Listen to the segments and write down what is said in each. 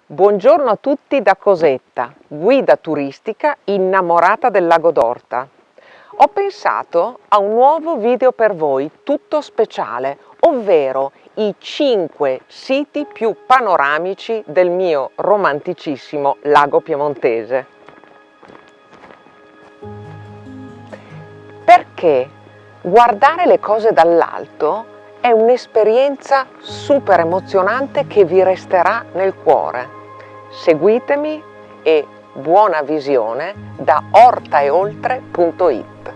Buongiorno a tutti da Cosetta, guida turistica innamorata del Lago d'Orta. Ho pensato a un nuovo video per voi, tutto speciale, ovvero i 5 siti più panoramici del mio romanticissimo lago piemontese. Perché guardare le cose dall'alto è un'esperienza super emozionante che vi resterà nel cuore. Seguitemi e buona visione da ortaeoltre.it.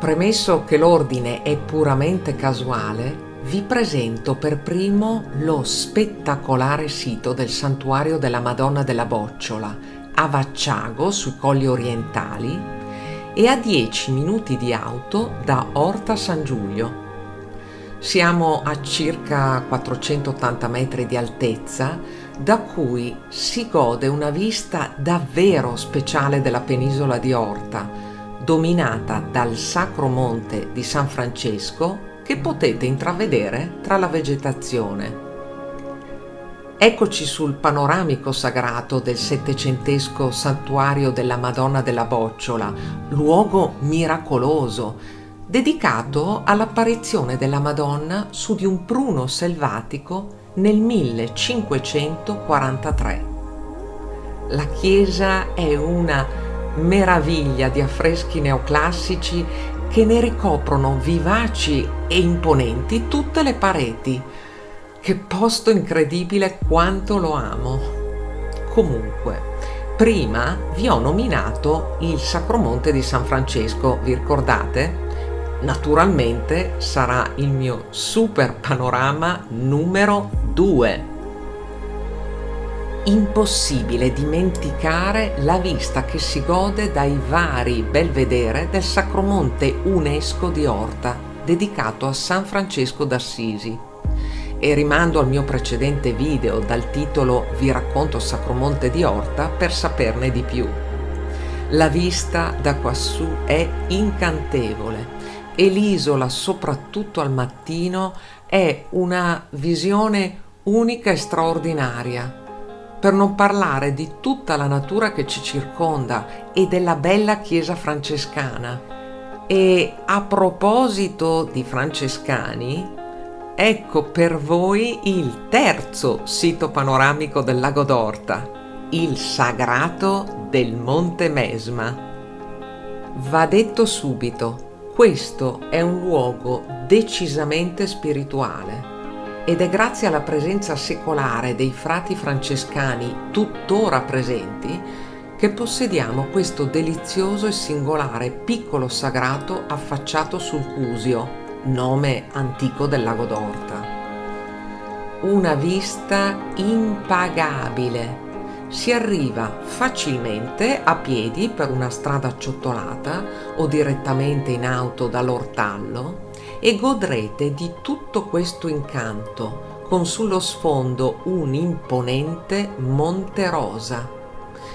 Premesso che l'ordine è puramente casuale, vi presento per primo lo spettacolare sito del Santuario della Madonna della Bocciola a Vacciago sui Colli Orientali e a 10 minuti di auto da Orta San Giulio. Siamo a circa 480 metri di altezza, da cui si gode una vista davvero speciale della penisola di Orta, dominata dal Sacro Monte di San Francesco che potete intravedere tra la vegetazione. Eccoci sul panoramico sagrato del settecentesco Santuario della Madonna della Bocciola, luogo miracoloso, dedicato all'apparizione della Madonna su di un pruno selvatico nel 1543. La chiesa è una meraviglia di affreschi neoclassici che ne ricoprono vivaci e imponenti tutte le pareti. Che posto incredibile, quanto lo amo! Comunque, prima vi ho nominato il Sacromonte di San Francesco, vi ricordate? Naturalmente sarà il mio super panorama numero 2. Impossibile dimenticare la vista che si gode dai vari belvedere del Sacromonte UNESCO di Orta, dedicato a San Francesco d'Assisi. E rimando al mio precedente video dal titolo Vi racconto Sacromonte di Orta per saperne di più. La vista da quassù è incantevole e l'isola, soprattutto al mattino, è una visione unica e straordinaria. Per non parlare di tutta la natura che ci circonda e della bella chiesa francescana. E a proposito di francescani, ecco per voi il terzo sito panoramico del Lago d'Orta, il Sagrato del Monte Mesma. Va detto subito, questo è un luogo decisamente spirituale ed è grazie alla presenza secolare dei frati francescani tuttora presenti che possediamo questo delizioso e singolare piccolo sagrato affacciato sul Cusio, nome antico del Lago d'Orta. Una vista impagabile. Si arriva facilmente a piedi per una strada acciottolata o direttamente in auto dall'Ortallo e godrete di tutto questo incanto con sullo sfondo un imponente Monte Rosa.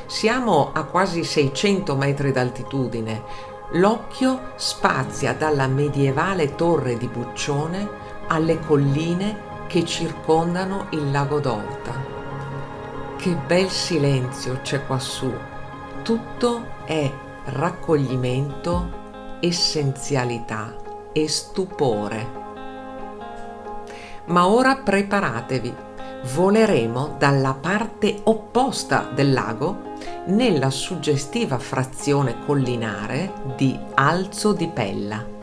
Siamo a quasi 600 metri d'altitudine. L'occhio spazia dalla medievale torre di Buccione alle colline che circondano il Lago d'Orta. Che bel silenzio c'è quassù, tutto è raccoglimento, essenzialità e stupore. Ma ora preparatevi, voleremo dalla parte opposta del lago nella suggestiva frazione collinare di Alzo di Pella.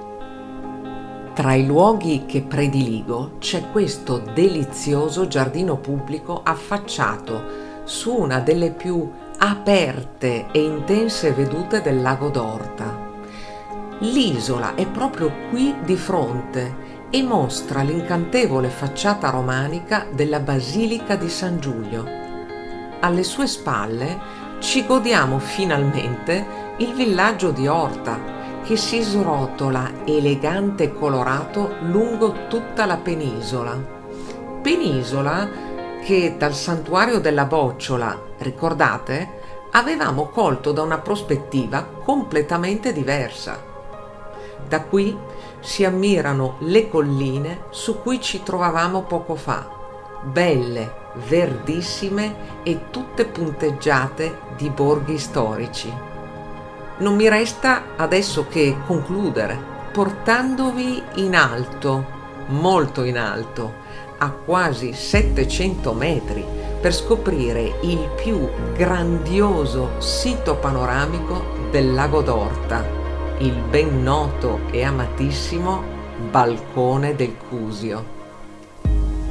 Tra i luoghi che prediligo c'è questo delizioso giardino pubblico affacciato su una delle più aperte e intense vedute del Lago d'Orta. L'isola è proprio qui di fronte e mostra l'incantevole facciata romanica della Basilica di San Giulio. Alle sue spalle ci godiamo finalmente il villaggio di Orta, che si srotola elegante e colorato lungo tutta la penisola. Penisola che dal Santuario della Bocciola, ricordate, avevamo colto da una prospettiva completamente diversa. Da qui si ammirano le colline su cui ci trovavamo poco fa, belle, verdissime e tutte punteggiate di borghi storici. Non mi resta adesso che concludere portandovi in alto, molto in alto, a quasi 700 metri, per scoprire il più grandioso sito panoramico del lago d'Orta, il ben noto e amatissimo Balcone del Cusio.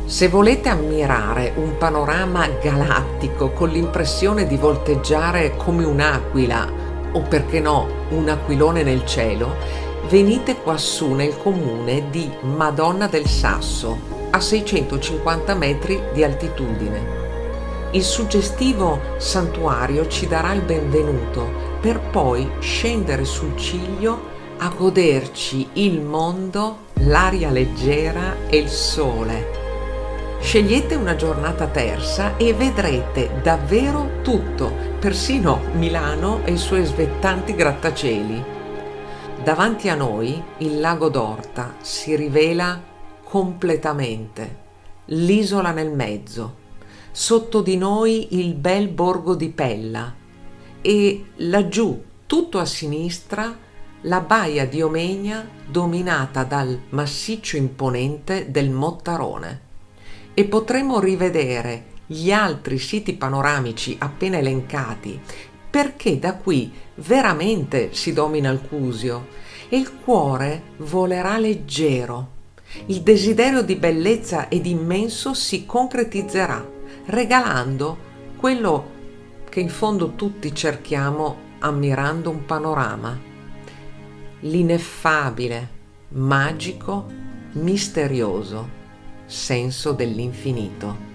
Se volete ammirare un panorama galattico con l'impressione di volteggiare come un'aquila, o perché no, un aquilone nel cielo, venite quassù nel comune di Madonna del Sasso, a 650 metri di altitudine. Il suggestivo santuario ci darà il benvenuto per poi scendere sul ciglio a goderci il mondo, l'aria leggera e il sole. Scegliete una giornata tersa e vedrete davvero tutto, persino Milano e i suoi svettanti grattacieli. Davanti a noi il lago d'Orta si rivela completamente, l'isola nel mezzo, sotto di noi il bel borgo di Pella e laggiù, tutto a sinistra, la baia di Omegna dominata dal massiccio imponente del Mottarone. E potremo rivedere gli altri siti panoramici appena elencati, perché da qui veramente si domina il Cusio e il cuore volerà leggero. Il desiderio di bellezza ed immenso si concretizzerà, regalando quello che in fondo tutti cerchiamo ammirando un panorama: l'ineffabile, magico, misterioso senso dell'infinito.